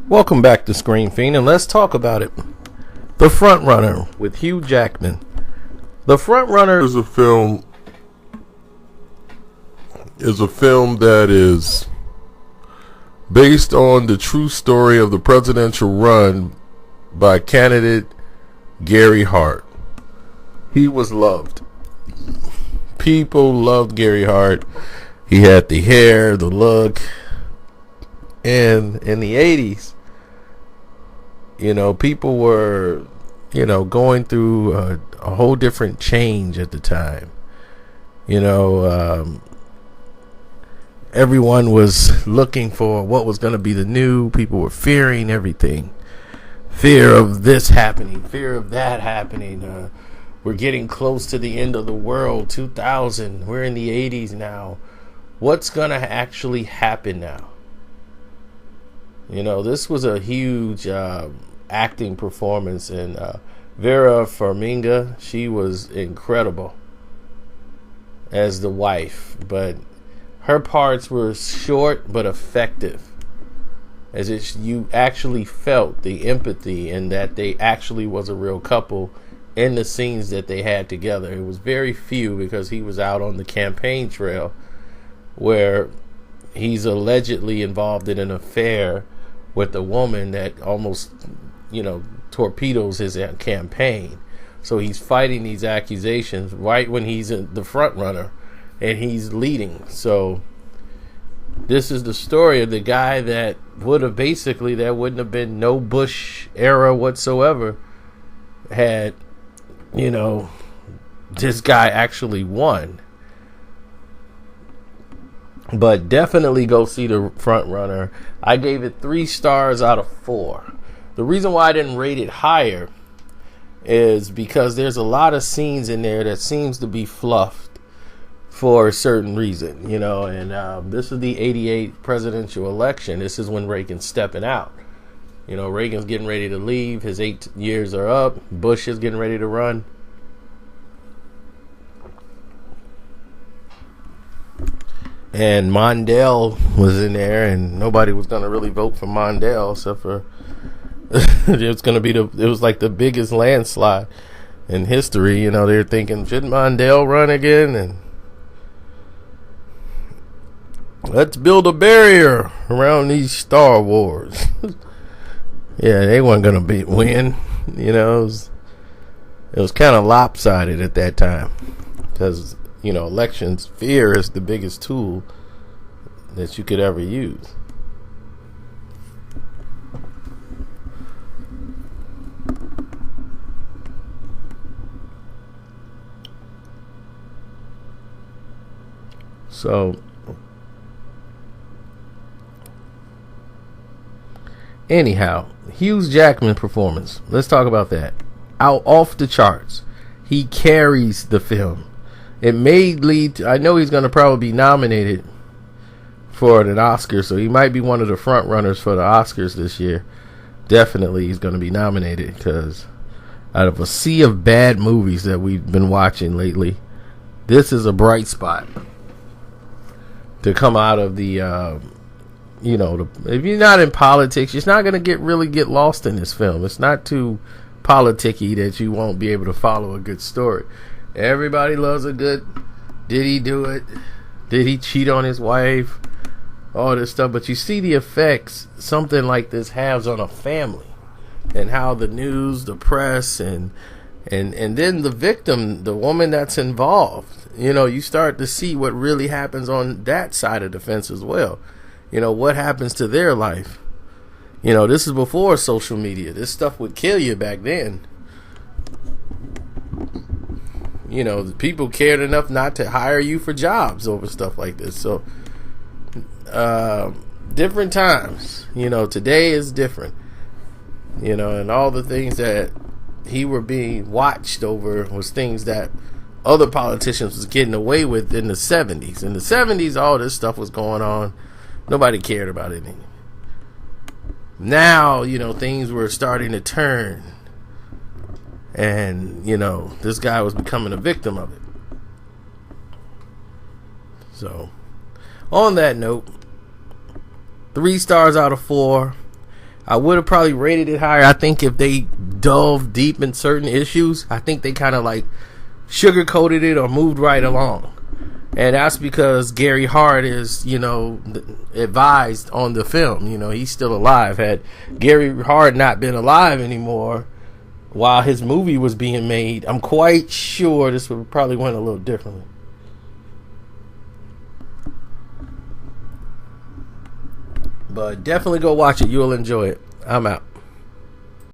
Welcome back to Screen Fiend, and let's talk about it. The Frontrunner with Hugh Jackman. The Frontrunner is a film that is based on the true story of the presidential run by candidate Gary Hart. He was loved. People loved Gary Hart. He had the hair, the look. And in the 80s, people were, going through a whole different change at the time. Everyone was looking for what was going to be the new. People were fearing everything. Fear of this happening, fear of that happening. We're getting close to the end of the world, 2000. We're in the 80s now. What's going to actually happen now? This was a huge acting performance, and Vera Farmiga, she was incredible as the wife, but her parts were short but effective, as if you actually felt the empathy and that they actually was a real couple in the scenes that they had together. It was very few because he was out on the campaign trail where he's allegedly involved in an affair with a woman that almost, torpedoes his campaign. So he's fighting these accusations right when he's in the front runner and he's leading. So this is the story of the guy that would have basically, there wouldn't have been no Bush era whatsoever had, this guy actually won. But definitely go see The Front Runner. I gave it 3 stars out of 4. The reason why I didn't rate it higher is because there's a lot of scenes in there that seems to be fluffed for a certain reason, and this is the 88 presidential election. This is when Reagan's stepping out. Reagan's getting ready to leave. His 8 years are up. Bush is getting ready to run. And Mondale was in there, and nobody was going to really vote for Mondale except for it was like the biggest landslide in history. They're thinking, should Mondale run again? And let's build a barrier around these Star Wars. Yeah, they weren't going to win. It was kind of lopsided at that time because elections, fear is the biggest tool that you could ever use. So, anyhow, Hugh Jackman performance. Let's talk about that. Out off the charts. He carries the film. It may lead to, I know he's going to probably be nominated for an Oscar, so he might be one of the front runners for the Oscars this year. Definitely he's going to be nominated because out of a sea of bad movies that we've been watching lately, this is a bright spot to come out of the, if you're not in politics, you're not going to really get lost in this film. It's not too politicky that you won't be able to follow a good story. Everybody loves a good, did he do it? Did he cheat on his wife? All this stuff. But you see the effects something like this has on a family and how the news, the press, and then the victim, the woman that's involved, you start to see what really happens on that side of the fence as well. What happens to their life. This is before social media. This stuff would kill you back then. People cared enough not to hire you for jobs over stuff like this. So, different times. Today is different. And all the things that he were being watched over was things that other politicians was getting away with in the 70s. In the 70s, all this stuff was going on. Nobody cared about it. Now, things were starting to turn. And, this guy was becoming a victim of it. So, on that note, 3 stars out of 4. I would have probably rated it higher. I think if they dove deep in certain issues, I think they kind of like sugarcoated it or moved right along. And that's because Gary Hart is, advised on the film. He's still alive. Had Gary Hart not been alive anymore while his movie was being made, I'm quite sure this would probably went a little differently. But definitely go watch it. You'll enjoy it. I'm out.